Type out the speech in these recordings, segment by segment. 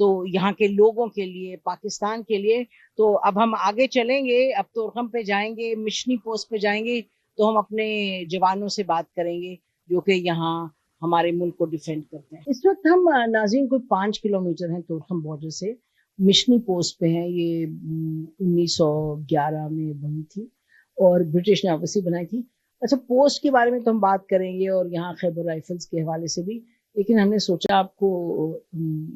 تو یہاں کے لوگوں کے لیے، پاکستان کے لیے. تو اب ہم آگے چلیں گے، اب تورخم پہ جائیں گے، مشنی پوسٹ پہ جائیں گے، تو ہم اپنے جوانوں سے بات کریں گے جو کہ یہاں ہمارے ملک کو ڈیفینڈ کرتے ہیں. اس وقت ہم ناظرین کوئی 5 کلومیٹر ہیں تورخم بارڈر سے، مشنی پوسٹ پہ ہیں. یہ 1911 میں بنی تھی اور برٹش نے آبویسلی بنائی تھی. اچھا، پوسٹ کے بارے میں تو ہم بات کریں گے اور یہاں خیبر رائفلز کے حوالے سے بھی، لیکن ہم نے سوچا آپ کو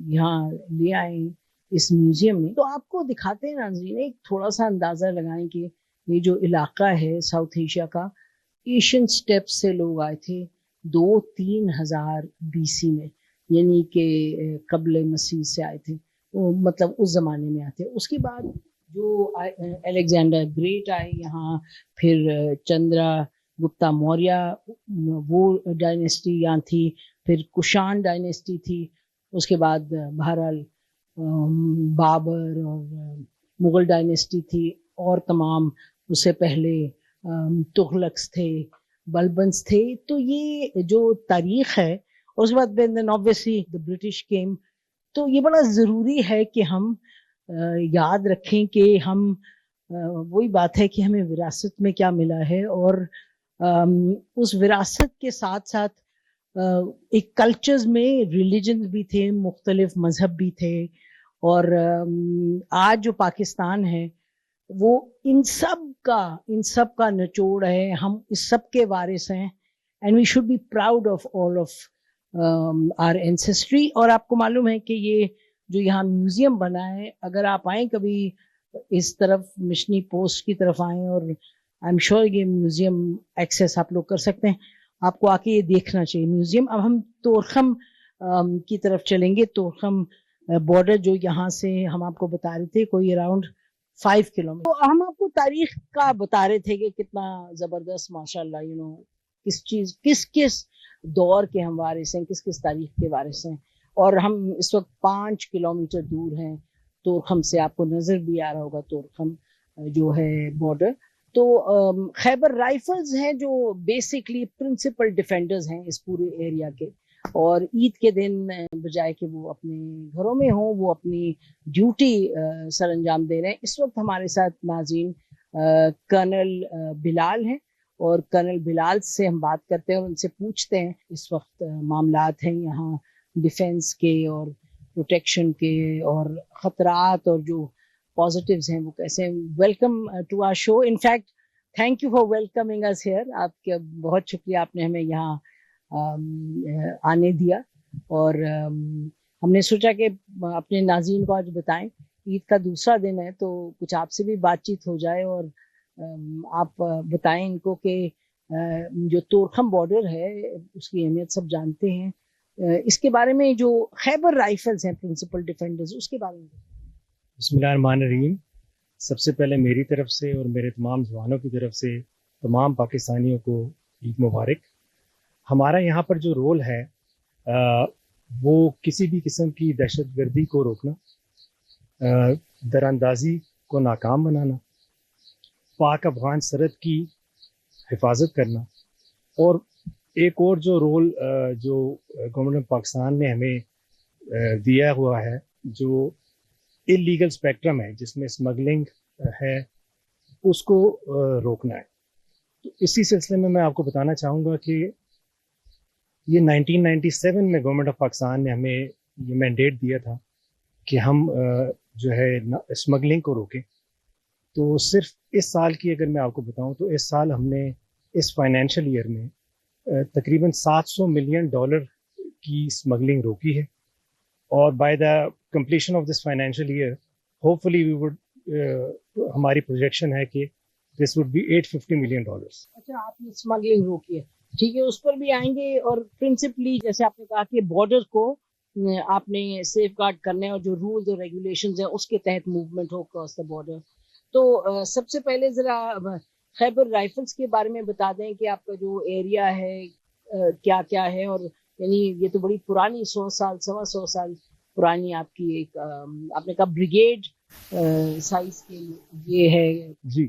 یہاں لے آئیں اس میوزیم میں تو آپ کو دکھاتے ہیں ناظرین، ایک تھوڑا سا اندازہ لگائیں کہ یہ جو علاقہ ہے ساؤتھ ایشیا کا، ایشین سٹیپ سے لوگ آئے تھے 2-3 ہزار BC میں، یعنی کہ قبل مسیح سے آئے تھے، مطلب اس زمانے میں آتے. اس کے بعد جو الیگزینڈر گریٹ آئے یہاں، پھر چندرا گپتا موریہ وہ ڈائنیسٹی یہاں تھی، پھر کشان ڈائنیسٹی تھی، اس کے بعد بہرحال بابر اور مغل ڈائنیسٹی تھی، اور تمام اس سے پہلے تغلقس تھے، بلبنس تھے. تو یہ جو تاریخ ہے، اس کے بعد then obviously the British came. تو یہ بڑا ضروری ہے کہ ہم یاد رکھیں کہ ہم وہی بات ہے کہ ہمیں وراثت میں کیا ملا ہے، اور اس وراثت کے ساتھ ساتھ ایک کلچرز میں ریلیجن بھی تھے، مختلف مذہب بھی تھے، اور آج جو پاکستان ہے وہ ان سب کا نچوڑ ہے. ہم اس سب کے وارث ہیں، and we should be proud of all of our ancestry. اور آپ کو معلوم ہے کہ یہ جو یہاں میوزیم بنا ہے، اگر آپ آئیں کبھی اس طرف مشنی پوسٹ کی طرف آئیں، اور آئی ایم شیور یہ میوزیم ایکسیس آپ لوگ کر سکتے ہیں، آپ کو آ کے یہ دیکھنا چاہیے میوزیم. اب ہم تورخم کی طرف چلیں گے. تورخم بارڈر جو یہاں سے ہم آپ کو بتا رہے تھے کوئی اراؤنڈ 5 کلومیٹر. تو ہم آپ کو تاریخ کا بتا رہے تھے کہ کتنا زبردست ماشاء اللہ کس دور کے ہم وارث ہیں، کس تاریخ کے وارث ہیں. اور ہم اس وقت 5 کلومیٹر دور ہیں تورخم سے. آپ کو نظر بھی آ رہا ہوگا تورخم جو ہے بارڈر. تو خیبر رائفلز ہیں جو بیسکلی پرنسپل ڈیفینڈرز ہیں اس پورے ایریا کے، اور عید کے دن بجائے کہ وہ اپنے گھروں میں ہوں، وہ اپنی ڈیوٹی سر انجام دے رہے ہیں. اس وقت ہمارے ساتھ ناظرین کرنل بلال ہیں، اور کرنل بلال سے ہم بات کرتے ہیں اور ان سے پوچھتے ہیں اس وقت معاملات ہیں یہاں ڈیفینس کے اور پروٹیکشن کے، اور خطرات اور جو پازیٹیوز ہیں وہ کیسے ہیں. Welcome to our show. In fact thank you for welcoming us here. آپ کا بہت شکریہ، آپ نے ہمیں یہاں آنے دیا، اور ہم نے سوچا کہ اپنے ناظرین کو آج بتائیں. عید کا دوسرا دن ہے تو کچھ آپ سے بھی بات چیت ہو جائے، اور آپ بتائیں ان کو کہ جو تورخم بارڈر ہے اس کی اہمیت سب جانتے ہیں، اس کے بارے میں جو خیبر رائفلز ہیں پرنسپل ڈیفینڈرز، اس کے بارے میں. بسم اللہ الرحمن الرحیم. سب سے پہلے میری طرف سے اور میرے تمام جوانوں کی طرف سے تمام پاکستانیوں کو عید مبارک. ہمارا یہاں پر جو رول ہے وہ کسی بھی قسم کی دہشت گردی کو روکنا، دراندازی کو ناکام بنانا، پاک افغان سرحد کی حفاظت کرنا، اور ایک اور جو رول جو گورنمنٹ آف پاکستان نے ہمیں دیا ہوا ہے، جو اللیگل اسپیکٹرم ہے جس میں اسمگلنگ ہے، اس کو روکنا ہے. تو اسی سلسلے میں آپ کو بتانا چاہوں گا کہ یہ 1997 میں گورنمنٹ آف پاکستان نے ہمیں یہ مینڈیٹ دیا تھا کہ ہم جو ہے اسمگلنگ کو روکیں. تو صرف اس سال کی اگر میں آپ کو بتاؤں تو اس سال ہم نے اس فائنینشیل ایئر میں تقریباً $700 ملین کی اسمگلنگ روکی ہے، اور by the completion of this financial year hopefully we would ہماری پروجیکشن ہے کہ دس وڈ بی $850 ملین. اچھا، آپ نے اسمگلنگ روکی ہے، ٹھیک ہے، اس پر بھی آئیں گے. اور پرنسپلی جیسے آپ نے کہا کہ بارڈر کو آپ نے سیف گارڈ کرنے، اور جو رولز اور ریگولیشنز ہیں اس کے تحت movement who cross the border. تو سب سے پہلے ذرا خیبر رائفلز کے بارے میں بتا دیں کہ آپ کا جو ایریا ہے کیا کیا ہے. اور یعنی یہ تو بڑی پرانی 100 سال 125 سال پرانی آپ کی ایک آپ نے کہا بریگیڈ سائز کے یہ ہے. جی،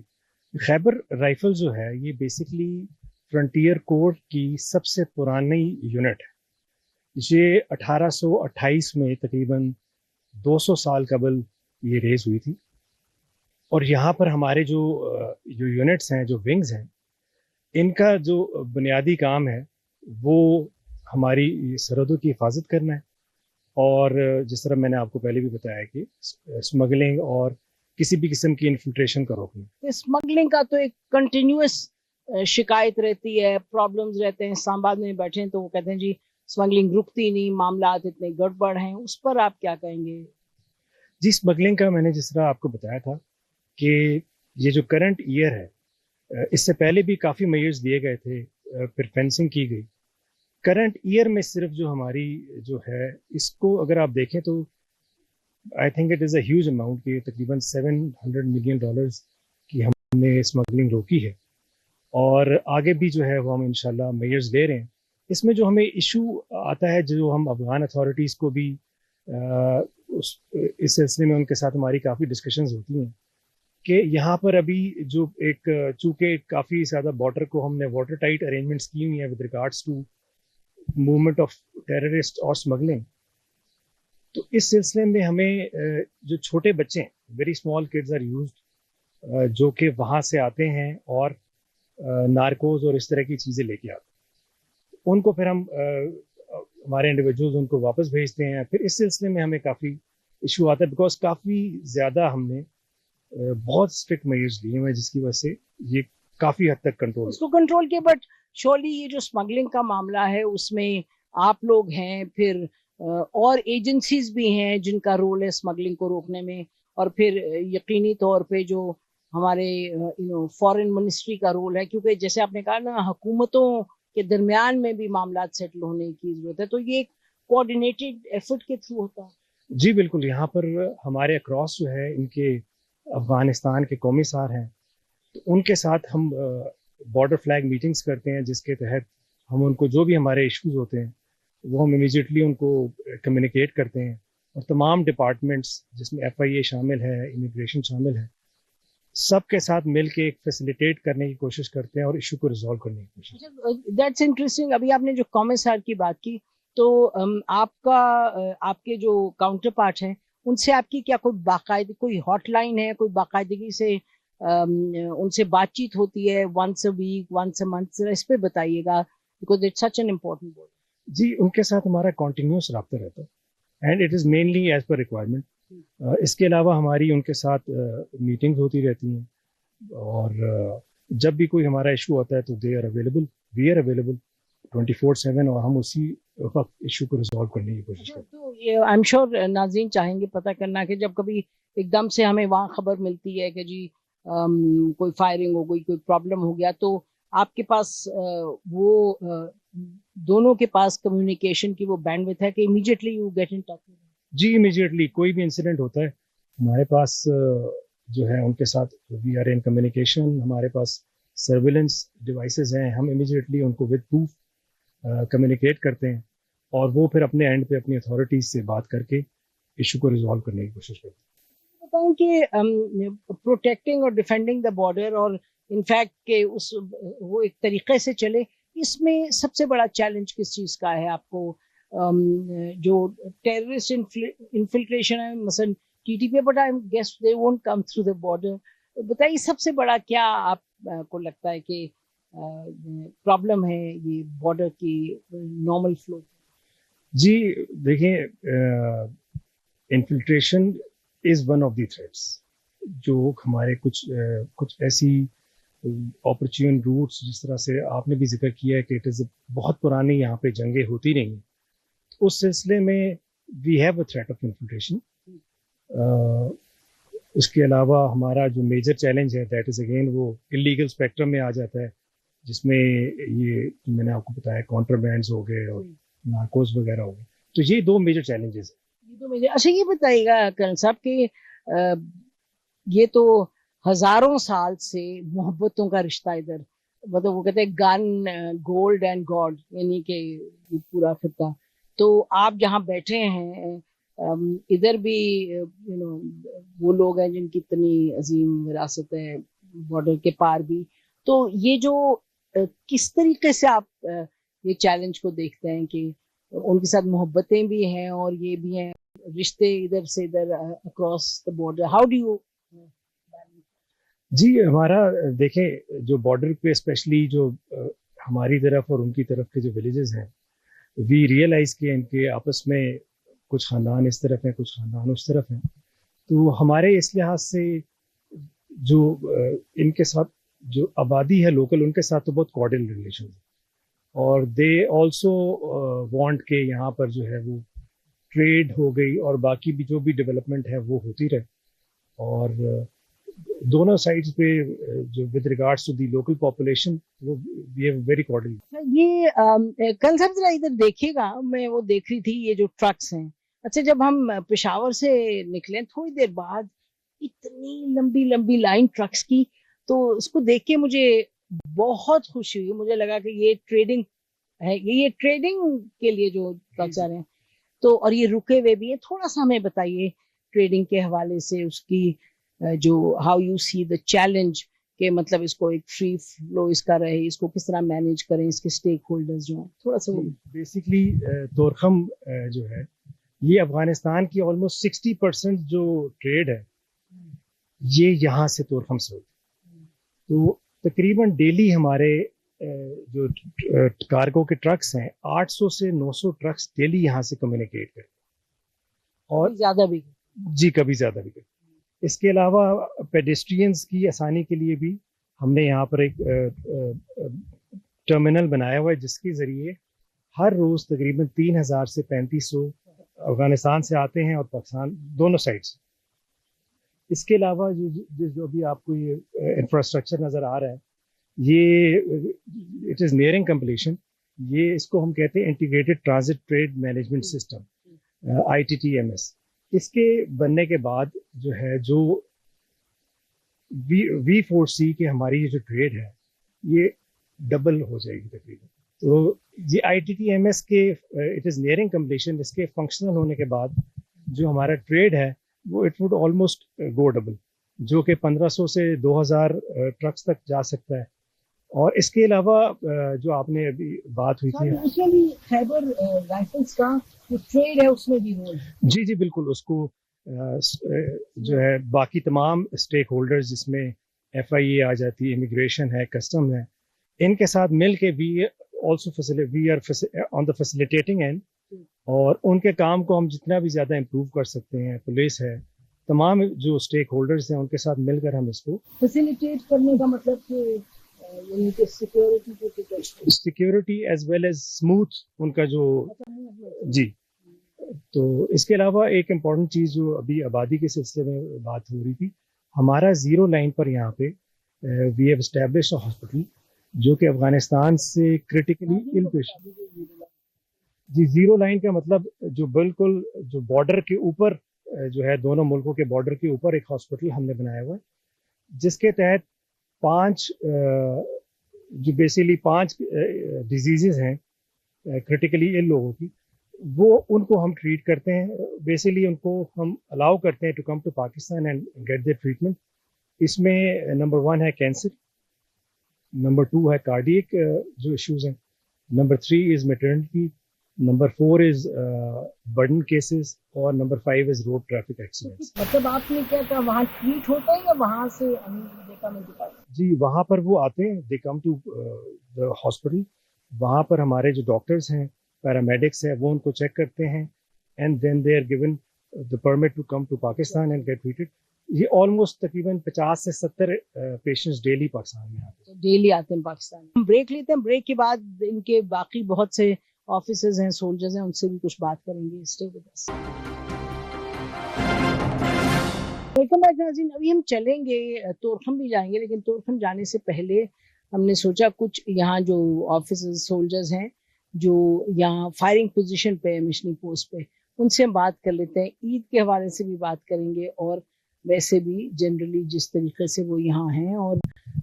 خیبر رائفل جو ہے یہ بیسکلی فرنٹیئر کوڈ کی سب سے پرانی یونٹ ہے. یہ 1828 میں تقریباً 200 سال قبل یہ ریز ہوئی تھی. اور یہاں پر ہمارے جو یونٹس ہیں, جو ونگز ہیں, ان کا جو بنیادی کام ہے وہ ہماری سرحدوں کی حفاظت کرنا ہے, اور جس طرح میں نے آپ کو پہلے بھی بتایا کہ اسمگلنگ اور کسی بھی قسم کی انفلٹریشن کا روکنا. اسمگلنگ کا تو ایک کنٹینیوس شکایت رہتی ہے, پرابلمز رہتے ہیں. اسلام آباد میں بیٹھے ہیں تو وہ کہتے ہیں جی اسمگلنگ رکتی نہیں, معاملات اتنے گڑبڑ ہیں. اس پر آپ کیا کہیں گے؟ جی, اسمگلنگ کا میں نے جس طرح آپ کو بتایا تھا کہ یہ جو کرنٹ ایئر ہے, اس سے پہلے بھی کافی میئرز دیے گئے تھے, پھر فینسنگ کی گئی. کرنٹ ایئر میں صرف جو ہماری جو ہے, اس کو اگر آپ دیکھیں تو I think it is a huge amount, کہ تقریباً $700 ملین کی ہم نے اسمگلنگ روکی ہے, اور آگے بھی جو ہے وہ ہم انشاءاللہ میئرز لے رہے ہیں. اس میں جو ہمیں ایشو آتا ہے, جو ہم افغان اتھارٹیز کو بھی اس سلسلے میں ان کے ساتھ ہماری کافی ڈسکشنز ہوتی ہیں کہ یہاں پر ابھی جو ایک چونکہ کافی زیادہ بارڈر کو ہم نے واٹر ٹائٹ ارینجمنٹس کی ہوئی ہیں with regards to movement of terrorist اور اسمگلنگ. تو اس سلسلے میں ہمیں جو چھوٹے بچے ہیں, very small kids are used, جو کہ وہاں سے آتے ہیں اور نارکوز اور اس طرح کی چیزیں لے کے آتے ہیں, ان کو پھر ہم ہمارے انڈیویجولز ان کو واپس بھیجتے ہیں. پھر اس سلسلے میں ہمیں کافی ایشو آتا ہے, بیکاز کافی زیادہ ہم نے بہت اسٹرکٹ میئرز لیے ہیں, جس کی وجہ سے یہ کافی حد تک کنٹرول اس کو کنٹرول کیا. بٹ شورلی یہ جو اسمگلنگ کا معاملہ ہے اس میں آپ لوگ ہیں, پھر اور ایجنسیز بھی ہیں جن کا رول ہے اسمگلنگ کو روکنے میں, اور پھر یقینی طور پہ جو ہمارے فارن منسٹری کا رول ہے, کیونکہ جیسے آپ نے کہا نا, حکومتوں کے درمیان میں بھی معاملات سیٹل ہونے کی ضرورت ہے. تو یہ ایک کوآرڈینیٹڈ ایفرٹ کے تھرو ہوتا ہے. جی بالکل, یہاں پر ہمارے اکراس جو ہے ان کے افغانستان کے قومی سار ہیں, تو ان کے ساتھ ہم بارڈر فلیگ میٹنگز کرتے ہیں, جس کے تحت ہم ان کو جو بھی ہمارے ایشوز ہوتے ہیں وہ ہم امیجیٹلی ان کو کمیونیکیٹ کرتے ہیں. اور تمام ڈپارٹمنٹس جس میں FIA شامل ہے, امیگریشن شامل ہے, سب کے ساتھ مل کے ایک فیسیلیٹیٹ کرنے کی کوشش کرتے ہیں اور ایشو کو ریزالو کرنے کی کوشش کرتے ہیں. That's interesting. ابھی آپ نے جو قومی سار کی بات کی, تو آپ کے جو کاؤنٹر پارٹ ہیں ان سے آپ کی کیا کوئی باقاعدہ کوئی ہاٹ لائن ہے, کوئی باقاعدگی سے ان سے بات چیت ہوتی ہے, once a week, once a month? اس پہ بتائیے گا, because it's such an important board. جی, ان کے ساتھ ہمارا کنٹینیوس رابطہ رہتا ہے, and it is mainly as per requirement. اس کے علاوہ ہماری ان کے ساتھ میٹنگز ہوتی رہتی ہیں, اور جب بھی کوئی ہمارا ایشو ہوتا ہے تو they are available, we are available 24/7, اور ہم اسی وقت ایشو کو ریزالو کرنے کی کوشش کرتے ہیں. تو یہ آئی ایم شیور ناظرین چاہیں گے پتہ کرنا کہ جب کبھی ایک دم سے ہمیں وہاں خبر ملتی ہے کہ جی کوئی فائرنگ ہو گئی, کوئی پرابلم ہو گیا, تو آپ کے پاس وہ دونوں کے پاس کمیونیکیشن کی وہ بینڈ وتھ ہے کہ immediately you get in touch. جی, امیجیٹلی کوئی بھی انسیڈنٹ ہوتا ہے ہمارے پاس جو ہے ان کے ساتھ وی آر ان کمیونیکیشن. ہمارے پاس سرویلنس ڈیوائسز ہیں, ہم امیجیٹلی ان کو ود پروف کمیونیکیٹ کرتے ہیں, اور وہ پھر اپنے اینڈ پہ اپنی اتھارٹیز سے بات کر کے ایشو کو ریزالو کرنے کی کوشش کرتے ہیں. بتاؤں کہ پروٹیکٹنگ اور ڈیفینڈنگ دا بارڈر, اور انفیکٹ کہ وہ ایک طریقے سے چلے, اس میں سب سے بڑا چیلنج کس چیز کا ہے آپ کو؟ جو ٹیررسٹ انفلٹریشن ہے مثلا TTP, but I guess they won't come through the border. بتائیے سب سے بڑا کیا آپ کو لگتا ہے کہ پرابلم ہے یہ بارڈر کی نارمل فلو؟ جی دیکھیں, infiltration is one of the threats, جو ہمارے کچھ ایسی اپرچون روٹس, جس طرح سے آپ نے بھی ذکر کیا ہے کہ اٹ از بہت پرانی یہاں پہ جنگیں ہوتی رہی ہیں, اس سلسلے میں we have a threat of infiltration. اس کے علاوہ ہمارا جو میجر چیلنج ہے دیٹ از اگین وہ اللیگل اسپیکٹرم میں آ جاتا ہے, جس میں یہ میں نے آپ کو بتایا کانٹرابینڈز ہو گئے اور نارکوز وغیرہ ہو گئے. تو یہ دو میجر چیلنجز ہیں. اچھا, یہ بتائیے گا کرن صاحب کہ یہ تو ہزاروں سال سے محبتوں کا رشتہ ادھر, مطلب وہ کہتے ہیں گن گولڈ اینڈ گاڈ, یعنی کہ یہ پورا خطہ. تو آپ جہاں بیٹھے ہیں ادھر بھی وہ لوگ ہیں جن کی اتنی عظیم وراثت ہے بارڈر کے پار بھی. تو یہ جو کس طریقے سے آپ یہ چیلنج کو دیکھتے ہیں کہ ان کے ساتھ محبتیں بھی ہیں اور یہ بھی ہیں؟ رشتے ادھر سے ادھر across the border, how do you? جی ہمارا دیکھیں جو بارڈر پہ اسپیشلی جو ہماری طرف اور ان کی طرف کے جو ولیجز ہیں، وی ریئلائز کہ ان کے آپس میں کچھ خاندان اس طرف ہیں، کچھ خاندان اس طرف ہیں، تو ہمارے اس لحاظ سے جو ان کے ساتھ جو آبادی ہے لوکل، ان کے ساتھ تو بہت کارڈل ریلیشن ہے، اور دے آلسو وانٹ کہ یہاں پر جو ہے وہ ٹریڈ ہو گئی اور باقی بھی جو بھی ڈیولپمنٹ ہے وہ ہوتی رہے، اور دونوں سائڈز پہ جو with regards to the local population وہ وی ہیو ویری کارڈل. یہ کل سب ذرا ادھر دیکھیے گا، میں وہ دیکھ رہی تھی یہ جو ٹرکس ہیں، اچھا جب ہم پشاور سے نکلے تھوڑی دیر بعد اتنی لمبی لمبی لائن ٹرکس کی، تو اس کو دیکھ کے مجھے بہت خوشی ہوئی، مجھے لگا کہ یہ ٹریڈنگ ہے، یہ ٹریڈنگ کے لیے جو ٹرکس آ رہے ہیں، تو اور یہ رکے ہوئے بھی ہیں، تھوڑا سا ہمیں بتائیے ٹریڈنگ کے حوالے سے اس کی جو how you see the challenge, کہ مطلب اس کو ایک فری فلو اس کا رہے، اس کو کس طرح مینیج کریں، اس کے اسٹیک ہولڈرز جو ہیں تھوڑا سا. بیسکلی تورخم جو ہے یہ افغانستان کی آلموسٹ 60% جو ٹریڈ ہے یہ یہاں سے تورخم سے ہوتی ہے، تو تقریباً ڈیلی ہمارے جو کارگو کے ٹرکس ہیں 800 سے 900 ٹرکس ڈیلی یہاں سے کمیونیکیٹ کرتے ہیں، اور زیادہ بھی جی کبھی زیادہ بھی کرتے. اس کے علاوہ پیڈسٹرینز کی آسانی کے لیے بھی ہم نے یہاں پر ایک ٹرمینل بنایا ہوا ہے جس کے ذریعے ہر روز تقریباً 3000 سے 3500 افغانستان سے آتے ہیں اور پاکستان دونوں سائڈ سے. اس کے علاوہ جو ابھی آپ کو یہ انفراسٹرکچر نظر آ رہا ہے یہ اٹ از نیئرنگ کمپلیشن، یہ اس کو ہم کہتے ہیں integrated transit trade management system ITTMS. اس کے بننے کے بعد جو ہے جو وی فور سی کہ ہماری یہ جو ٹریڈ ہے یہ ڈبل ہو جائے گی تقریباً. تو یہ ITTMS کے اٹ از نیئرنگ کمپلیشن، اس کے فنکشنل ہونے کے بعد جو ہمارا ٹریڈ ہے وہ it would almost go double, جو کہ 1500 سے 2000 ٹرکس تک جا سکتا ہے. اور اس کے علاوہ جو آپ نے ابھی بات ہوئی تھی خیبر رائفلز کا جو ٹریڈ ہے اس میں بھی رول، جی بالکل، اس کو جو ہے باقی تمام اسٹیک ہولڈرز جس میں FIA آ جاتی ہے، امیگریشن ہے، کسٹم ہے، ان کے ساتھ مل کے we are on the facilitating end, اور ان کے کام کو ہم جتنا بھی زیادہ امپروو کر سکتے ہیں، پولیس ہے، تمام جو اسٹیک ہولڈرز ہیں ان کے ساتھ مل کر ہم اس کو فیسیلیٹیٹ کرنے کا مطلب کہ security as well as smooth ان کا جو جی. تو اس کے علاوہ ایک امپورٹنٹ چیز جو ابھی آبادی کے سلسلے میں بات ہو رہی تھی، ہمارا زیرو لائن پر یہاں پہ وی ہیو اسٹیبلش ہاسپٹل جو کہ افغانستان سے کرٹیکلی ال پیشنٹ. جی زیرو لائن کا مطلب جو بالکل جو بارڈر کے اوپر جو ہے دونوں ملکوں کے بارڈر کے اوپر ایک ہاسپٹل ہم نے بنایا ہوا ہے، جس کے تحت 5 جو بیسیکلی 5 ڈیزیزز ہیں کرٹیکلی ال لوگوں کی، وہ ان کو ہم ٹریٹ کرتے ہیں. بیسیکلی ان کو ہم الاؤ کرتے ہیں to come to Pakistan and get their treatment. اس میں نمبر 1 ہے کینسر، نمبر 2 ہے کارڈیک جو ایشوز ہیں، نمبر 3 از میٹرنٹی، نمبر 4 از برڈن کیسز، اور نمبر 5 از روڈ ٹریفک ایکسیڈنٹس. مطلب آپ نے کیا کہا وہاں ٹریٹ ہوتا ہے یا وہاں سے جی وہاں پر وہ آتے ہیں، دے کم ٹو دا ہاسپٹل، وہاں پر ہمارے جو ڈاکٹرز ہیں، پیرامیڈکس ہے، وہ ان کو چیک کرتے ہیں، and then they are given the permit to come to Pakistan and get treated. یہ آلموسٹ تقریباً 50 سے 70 پیشنٹس ڈیلی پاکستان میں آتے ہیں پاکستان. ہم بریک لیتے ہیں، بریک کے بعد ان کے باقی بہت سے آفیسرز ہیں، سولجرز ہیں، ان سے بھی کچھ بات کریں گے. Stay with us. Welcome back ناظرین. ابھی ہم چلیں گے، تورخم بھی جائیں گے، لیکن تورخم جانے سے پہلے ہم نے سوچا کچھ یہاں جو آفیسرز سولجرز ہیں جو یہاں فائرنگ پوزیشن پہ مشنی پوسٹ پہ، ان سے ہم بات کر لیتے ہیں. عید کے حوالے سے بھی بات کریں گے، اور ویسے بھی جنرلی جس طریقے سے وہ یہاں ہیں، اور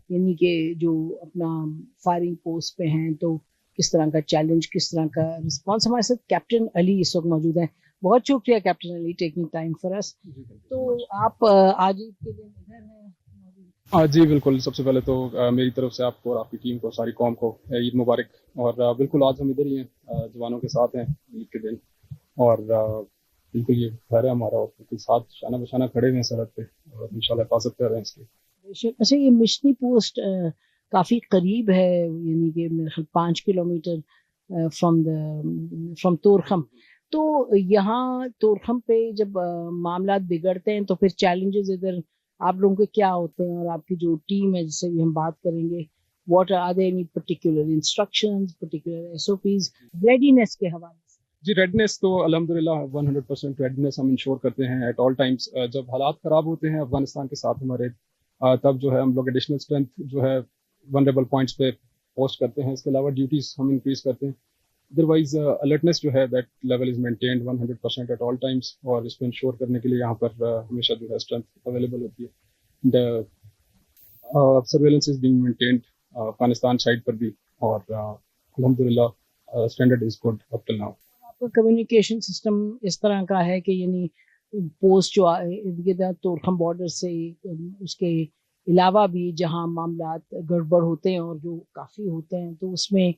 یعنی کہ جو اپنا فائرنگ پوسٹ پہ ہیں تو کس طرح کا چیلنج، کس طرح کا رسپانس. ہمارے ساتھ کیپٹن علی اس وقت موجود ہیں. بہت شکریہ captain Ali taking time for us. تو آپ آج عید کے دن ادھر ہیں؟ جی بالکل. سب سے پہلے تو میری طرف سے آپ کو اور آپ کی ٹیم کو، ساری قوم کو عید مبارک. اور بالکل آج ہم ادھر ہی ہیں، جوانوں کے ساتھ ہیں عید کے دن. اور بالکل یہ گھر ہے ہمارا اور بالکل ساتھ شانہ بشانہ کھڑے ہوئے ہیں سڑک پہ اور انشاءاللہ حفاظت کر رہے ہیں اس کی. اچھا یہ مشنی پوسٹ کافی قریب ہے، یعنی کہ میرے خیال 5 کلومیٹر فرام تورخم. تو یہاں تورخم پہ جب معاملات بگڑتے ہیں تو پھر چیلنجز ادھر آپ لوگوں کے کیا ہوتے ہیں، اور آپ کی جو ٹیم ہے جس سے بھی ہم بات کریں گے، what are there any particular instructions, particular S O Ps readiness کے حوالے سے؟ جی ریڈنیس تو الحمدللہ 100% ریڈنیس ہم انشور کرتے ہیں ایٹ آل ٹائمس. جب حالات خراب ہوتے ہیں افغانستان کے ساتھ ہمارے تب جو ہے ہم لوگ ایڈیشنل اسٹرینتھ جو ہے ونریبل پوائنٹس پہ پوسٹ کرتے ہیں. اس کے علاوہ ڈیوٹیز ہم انکریز کرتے ہیں. ادروائز الرٹنیس جو ہے that level is maintained 100% at all times, اور اس کو انشور کرنے کے لیے یہاں پر ہمیشہ جو ہے اسٹرینتھ اویلیبل ہوتی ہے. Surveillance is being maintained Afghanistan side پر بھی، اور الحمدللہ standard is good up till now. آپ کا کمیونیکیشن سسٹم اس طرح کا ہے کہ یعنی پوسٹ جو ارد گرد تورخم بارڈر سے اس کے علاوہ بھی جہاں معاملات گڑبڑ ہوتے ہیں اور جو کافی ہوتے ہیں تو اس میں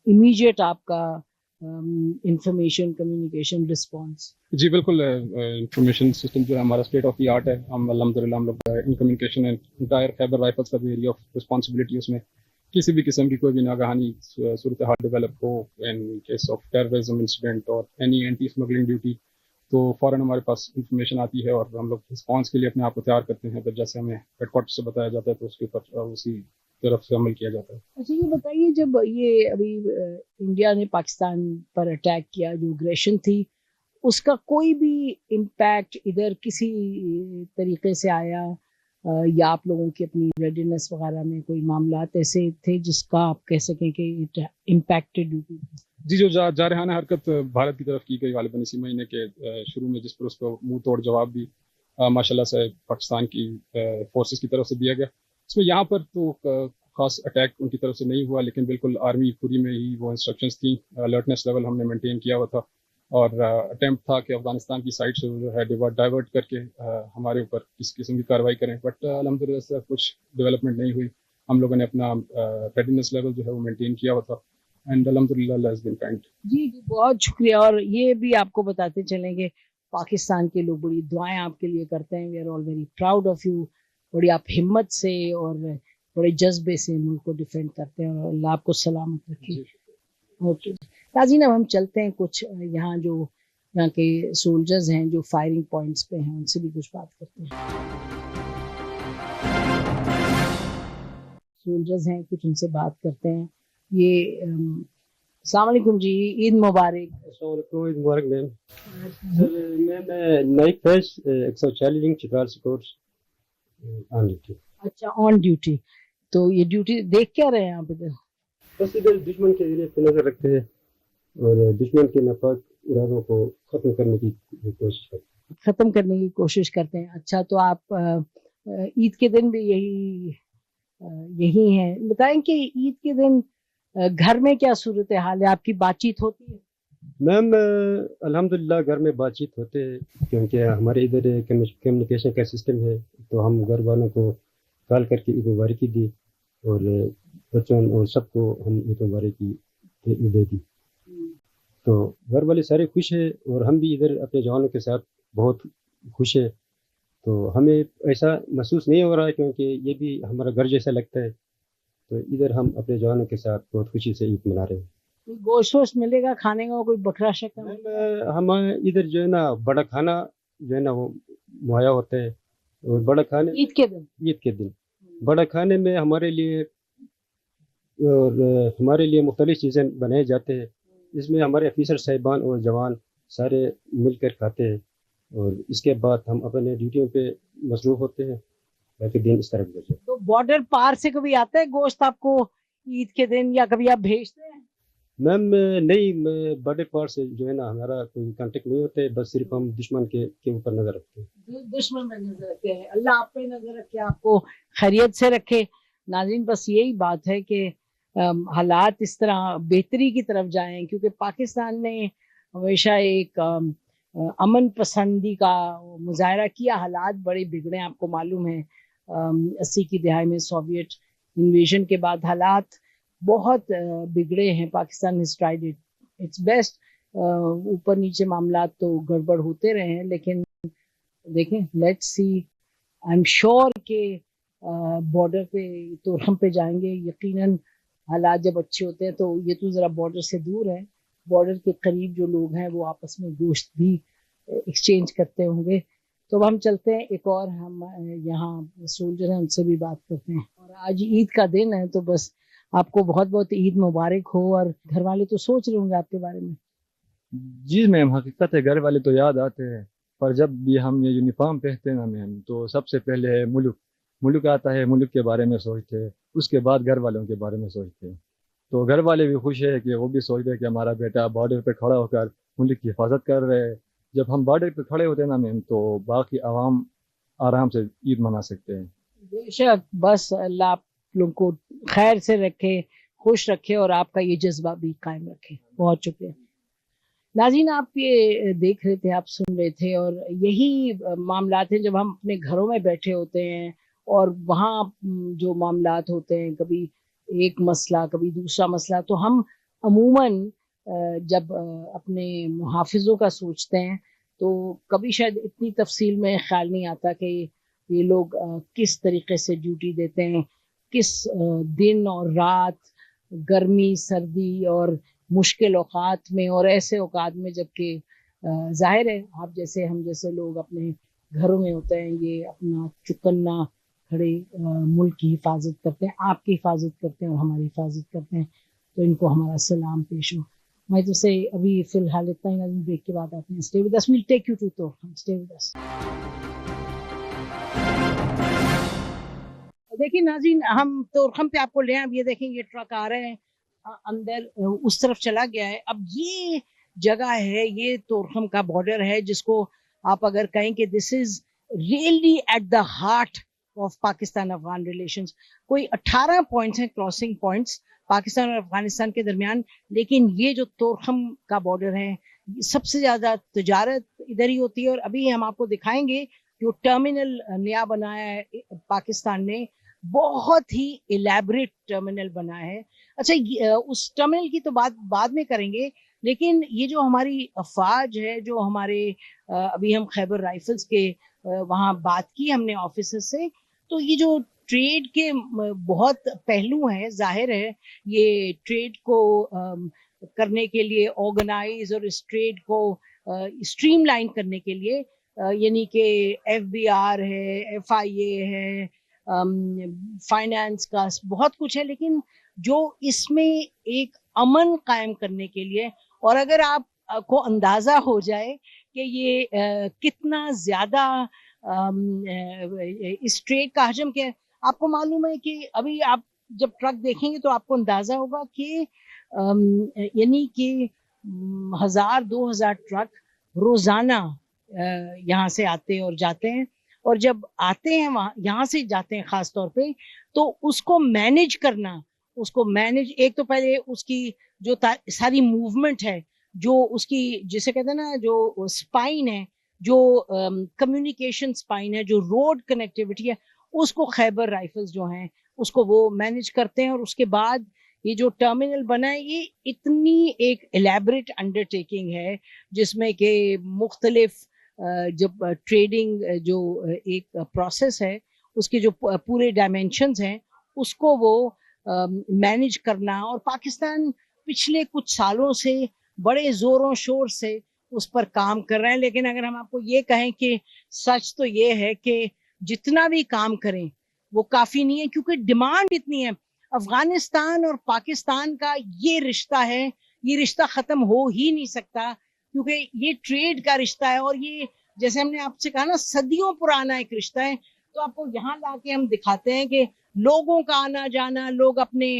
امیجیٹ آپ کا انفارمیشن کمیونیکیشن رسپانس؟ جی بالکل، انفارمیشن سسٹم جو ہے ہمارا اسٹیٹ آف دی آرٹ ہے. ہم الحمدللہ ہم لوگ in communication entire Khyber rifles کا بھی ایریا آف رسپانسبلٹی، اس میں کسی بھی قسم کی کوئی بھی ناگہانی صورتحال develop who in case of terrorism incident اور اینی اینٹی اسمگلنگ ڈیوٹی، تو فوراً ہمارے پاس انفارمیشن آتی ہے اور ہم لوگ رسپانس کے لیے اپنے آپ کو تیار کرتے ہیں. پھر جیسے ہمیں ہیڈ کوارٹر سے بتایا جاتا ہے تو اس کے اوپر اسی طرف سے عمل کیا جاتا ہے. اچھا یہ بتائیے، جب یہ ابھی انڈیا نے پاکستان پر اٹیک کیا، جو اگریشن تھی، اس کا کوئی بھی امپیکٹ ادھر کسی طریقے سے آیا، یا آپ لوگوں کی اپنی ریڈینس وغیرہ میں کوئی معاملات ایسے تھے جس کا آپ کہہ سکیں کہ امپیکٹڈ ڈیوٹی؟ جی جو جارحانہ حرکت بھارت کی طرف کی گئی غالباً اسی مہینے کے شروع میں، جس پر اس کو منہ توڑ جواب بھی ماشاءاللہ سے پاکستان کی فورسز کی طرف سے دیا گیا. اس میں یہاں پر تو خاص اٹیک ان کی طرف سے نہیں ہوا، لیکن بالکل آرمی پوری میں ہی وہ انسٹرکشنز تھیں. الرٹنس لیول ہم نے مینٹین کیا ہوا تھا، اور اٹیمپٹ تھا کہ افغانستان کی سائڈ سے جو ہے ڈائیورٹ کر کے ہمارے اوپر کسی قسم کی کارروائی کریں. بٹ الحمدللہ سے کچھ ڈیولپمنٹ نہیں ہوئی. ہم لوگوں نے اپنا ریڈینس لیول جو ہے وہ مینٹین کیا ہوا تھا، اینڈ الحمدللہ اللہ ہیز بین کائنڈ. جی بہت شکریہ. اور یہ بھی آپ کو بتاتے چلیں گے پاکستان کے لوگ بڑی دعائیں آپ کے لیے کرتے ہیں. We are all very proud of you. بڑی آپ ہمت سے اور بڑے جذبے سے ملک کو ڈیفینڈ کرتے ہیں، اور اللہ آپ کو سلامت رکھے. اوکے ناظرین، اب ہم چلتے ہیں کچھ یہاں کے سولجرز ہیں جو فائرنگ پوائنٹس پہ ہیں، ان سے بھی کچھ بات کرتے ہیں. سولجرز ہیں کچھ، ان سے بات کرتے ہیں. یہ السلام علیکم جی، عید مبارک. السلام علیکم، عید مبارک میم. میں Naik Faiz 140 Chitral sports on duty. اچھا آن ڈیوٹی. تو یہ ڈیوٹی دیکھ کیا رہے ہیں آپ ادھر؟ بس ادھر دشمن کے ایریے پہ نظر رکھتے ہیں اور دشمن کے ناپاک ارادوں کو ختم کرنے کی کوشش کرتے ہیں. اچھا تو آپ عید کے دن بھی یہی ہیں. بتائیں کہ عید کے دن گھر میں کیا صورتحال ہے؟ آپ کی بات چیت ہوتی ہے؟ میم الحمدللہ گھر میں بات چیت ہوتے ہیں، کیونکہ ہمارے ادھر کمیونیکیشن کا سسٹم ہے، تو ہم گھر والوں کو کال کر کے عید مبارکی دی، اور بچوں اور سب کو ہم عید مبارکی دے دی. تو گھر والے سارے خوش ہیں، اور ہم بھی ادھر اپنے جوانوں کے ساتھ بہت خوش ہیں. تو ہمیں ایسا محسوس نہیں ہو رہا ہے، کیونکہ یہ بھی ہمارا گھر جیسا لگتا ہے. تو ادھر ہم اپنے جوانوں کے ساتھ بہت خوشی سے عید منا رہے ہیں. کوئی گوشت ووشت ملے گا کھانے کا، کوئی بکرا شکر؟ ہم ادھر جو ہے نا بڑا کھانا جو ہے نا وہ مہیا ہوتا ہے، اور بڑا کھانے عید کے دن بڑا کھانے میں ہمارے لیے مختلف چیزیں بنائے جاتے ہیں. اس میں ہمارے آفیسر صاحبان اور جوان سارے مل کر کھاتے ہیں، اور اس کے بعد ہم اپنے ڈیوٹیوں پہ مصروف ہوتے ہیں، باقی دن اس طرح گزر جاتے ہیں. تو بارڈر پار سے کبھی آتا ہے گوشت آپ کو عید کے دن، یا کبھی آپ بھیجتے ہیں؟ میم نہیں، بارڈر پار سے جو ہے نا ہمارا کوئی کانٹیکٹ نہیں ہوتا ہے، بس صرف ہم دشمن کے اوپر نظر رکھتے ہیں. دشمن پہ نظر رکھتے ہیں. اللہ آپ پہ نظر رکھے، آپ کو خیریت سے رکھے. ناظرین بس یہی بات ہے کہ حالات اس طرح بہتری کی طرف جائیں، کیونکہ پاکستان نے ہمیشہ ایک امن پسندی کا مظاہرہ کیا. حالات بڑے بگڑے، آپ کو معلوم ہے 80 کی دہائی میں سوویٹ انویژن کے بعد حالات بہت بگڑے ہیں. Pakistan has tried its best اوپر نیچے معاملات تو گڑبڑ ہوتے رہے ہیں، لیکن دیکھیں let's see, I am sure کہ بارڈر پہ تو ہم پہ جائیں گے یقیناً. حالات جب اچھے ہوتے ہیں تو یہ تو ذرا بارڈر سے دور ہے، بارڈر کے قریب جو لوگ ہیں وہ آپس میں گوشت بھی ایکسچینج کرتے ہوں گے. تو اب ہم چلتے ہیں، ایک اور ہم یہاں سولجر ہیں ان سے بھی بات کرتے ہیں. اور آج عید کا دن ہے تو بس آپ کو بہت بہت عید مبارک ہو. اور گھر والے تو سوچ رہے ہوں گے آپ کے بارے میں. جی میم، حقیقت ہے گھر والے تو یاد آتے ہیں، پر جب بھی ہم یہ یونیفارم پہنتے ہیں نا میم، تو سب سے پہلے ملک آتا ہے، ملک کے بارے میں سوچتے ہیں، اس کے بعد گھر والوں کے بارے میں سوچتے ہیں. تو گھر والے بھی خوش ہے کہ وہ بھی سوچ رہے کہ ہمارا بیٹا بارڈر پہ کھڑا ہو کر ملک کی حفاظت کر رہے ہیں. جب ہم بارڈر پہ کھڑے ہوتے ہیں نا میم، تو باقی عوام آرام سے عید منا سکتے ہیں. بے شک، بس اللہ آپ لوگوں کو خیر سے رکھے، خوش رکھے، اور آپ کا یہ جذبہ بھی قائم رکھے. بہت شکریہ. ناظرین، آپ یہ دیکھ رہے تھے، آپ سن رہے تھے، اور یہی معاملات ہیں جب ہم اپنے گھروں میں بیٹھے ہوتے ہیں اور وہاں جو معاملات ہوتے ہیں، کبھی ایک مسئلہ کبھی دوسرا مسئلہ، تو ہم عموماً جب اپنے محافظوں کا سوچتے ہیں تو کبھی شاید اتنی تفصیل میں خیال نہیں آتا کہ یہ لوگ کس طریقے سے ڈیوٹی دیتے ہیں، کس دن اور رات، گرمی سردی اور مشکل اوقات میں اور ایسے اوقات میں، جبکہ ظاہر ہے آپ جیسے ہم جیسے لوگ اپنے گھروں میں ہوتے ہیں، یہ اپنا چکنا کھڑے ملک کی حفاظت کرتے ہیں، آپ کی حفاظت کرتے ہیں اور ہماری حفاظت کرتے ہیں. تو ان کو ہمارا سلام پیش ہو. میں تو سے ابھی فی الحال اتنا ہی، بریک کے بعد آتے ہیں. Stay with us, we'll take you to Torkham. Stay with us. دیکھیں ناظرین، ہم تورخم پہ آپ کو لے، اب یہ دیکھیں یہ ٹرک آ رہے ہیں اندر، اس طرف چلا گیا ہے. اب یہ جگہ ہے، یہ تورخم کا بارڈر ہے، جس کو آپ اگر کہیں کہ this is really at the heart of Pakistan Afghan relations. کوئی 18 پوائنٹس ہیں، کراسنگ پوائنٹس پاکستان اور افغانستان کے درمیان، لیکن یہ جو تورخم کا بارڈر ہے، سب سے زیادہ تجارت ادھر ہی ہوتی ہے. اور ابھی ہم آپ کو دکھائیں گے جو ٹرمینل نیا بنایا ہے پاکستان نے، بہت ہی الیبریٹ ٹرمینل بنا ہے. اچھا، اس ٹرمینل کی تو بات بعد میں کریں گے، لیکن یہ جو ہماری افواج ہے، جو ہمارے ابھی ہم خیبر رائفلز کے وہاں بات کی ہم نے آفیسر سے، تو یہ جو ٹریڈ کے بہت پہلو ہیں، ظاہر ہے یہ ٹریڈ کو کرنے کے لیے آرگنائز اور اس ٹریڈ کو اسٹریم لائن کرنے کے لیے، یعنی کہ ایف بی آر ہے، ایف آئی اے ہے، فائنانس کا بہت کچھ ہے، لیکن جو اس میں ایک امن قائم کرنے کے لیے، اور اگر آپ کو اندازہ ہو جائے کہ یہ کتنا زیادہ اس ٹریڈ کا حجم کیا ہے. آپ کو معلوم ہے کہ ابھی آپ جب ٹرک دیکھیں گے تو آپ کو اندازہ ہوگا کہ یعنی کہ 1000-2000 ٹرک روزانہ یہاں سے آتے اور جاتے ہیں. اور جب آتے ہیں وہاں یہاں سے جاتے ہیں خاص طور پہ، تو اس کو مینج کرنا، اس کو مینج، ایک تو پہلے اس کی جو ساری موومنٹ ہے، جو اس کی جسے کہتے ہیں نا جو سپائن ہے، جو کمیونیکیشن سپائن ہے، جو روڈ کنیکٹیوٹی ہے، اس کو خیبر رائفلز جو ہیں اس کو وہ مینج کرتے ہیں. اور اس کے بعد یہ جو ٹرمینل بنا ہے، یہ اتنی ایک الیبریٹ انڈرٹیکنگ ہے جس میں کہ مختلف جب ٹریڈنگ جو ایک پروسیس ہے، اس کے جو پورے ڈائمینشنز ہیں اس کو وہ مینج کرنا. اور پاکستان پچھلے کچھ سالوں سے بڑے زور و شور سے اس پر کام کر رہے ہیں. لیکن اگر ہم آپ کو یہ کہیں کہ سچ تو یہ ہے کہ جتنا بھی کام کریں وہ کافی نہیں ہے، کیونکہ ڈیمانڈ اتنی ہے. افغانستان اور پاکستان کا یہ رشتہ ہے، یہ رشتہ ختم ہو ہی نہیں سکتا، کیونکہ یہ ٹریڈ کا رشتہ ہے. اور یہ جیسے ہم نے آپ سے کہا نا، صدیوں پرانا ایک رشتہ ہے. تو آپ کو یہاں لا کے ہم دکھاتے ہیں کہ لوگوں کا آنا جانا، لوگ اپنے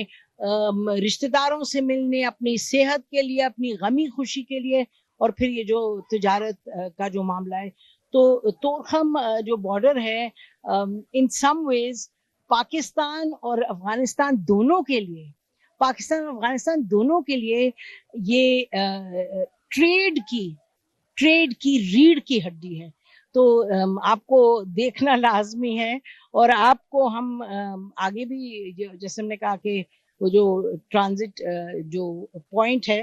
رشتہ داروں سے ملنے، اپنی صحت کے لیے، اپنی غمی خوشی کے لیے، اور پھر یہ جو تجارت کا جو معاملہ ہے. تو تورخم جو بارڈر ہے، ان سم ویز پاکستان اور افغانستان دونوں کے لیے، پاکستان اور افغانستان دونوں کے لیے یہ ٹریڈ کی ریڑھ کی ہڈی ہے. تو آپ کو دیکھنا لازمی ہے. اور آپ کو ہم آگے بھی جیسے ہم نے کہا کہ وہ جو ٹرانزٹ جو پوائنٹ ہے،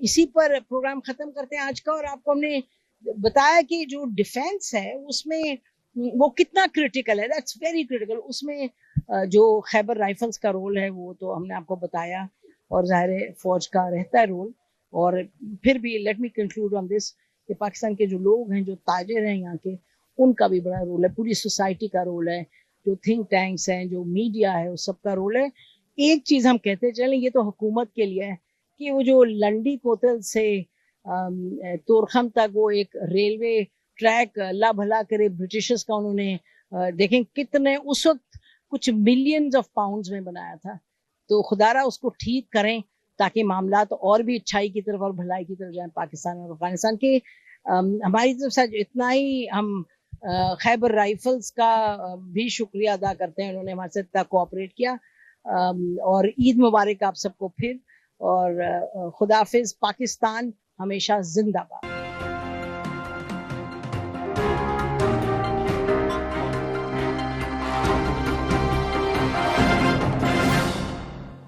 اسی پر پروگرام ختم کرتے ہیں آج کا, اور آپ کو ہم نے بتایا کہ جو ڈیفینس ہے اس میں وہ کتنا کرٹیکل ہے. That's very critical. اس میں جو خیبر رائفلز کا رول ہے وہ تو ہم نے آپ کو بتایا, اور ظاہر ہے فوج کا رہتا ہے رول. اور پھر بھی لیٹ می کنکلوڈ آن دس کہ پاکستان کے جو لوگ ہیں, جو تاجر ہیں یہاں کے, ان کا بھی بڑا رول ہے, پوری سوسائٹی کا رول ہے, جو تھنک ٹینکس ہیں, جو میڈیا ہے, اس سب کا رول ہے. ایک چیز ہم کہتے چلیں, یہ تو حکومت کے لیے ہے کہ وہ جو لنڈی کوتل سے تورخم تک وہ ایک ریلوے ٹریک اللہ بھلا کرے برٹشرز کا, انہوں نے دیکھیں کتنے اس وقت کچھ ملینز آف پاؤنڈز میں بنایا تھا. تو خدا را اس کو ٹھیک کریں تاکہ معاملات اور بھی اچھائی کی طرف اور بھلائی کی طرف جائیں پاکستان اور افغانستان کے. ہماری طرف سے اتنا ہی. ہم خیبر رائفلز کا بھی شکریہ ادا کرتے ہیں, انہوں نے ہمارے ساتھ کوآپریٹ کیا. اور عید مبارک آپ سب کو پھر, اور خدا حافظ. پاکستان ہمیشہ زندہ باد.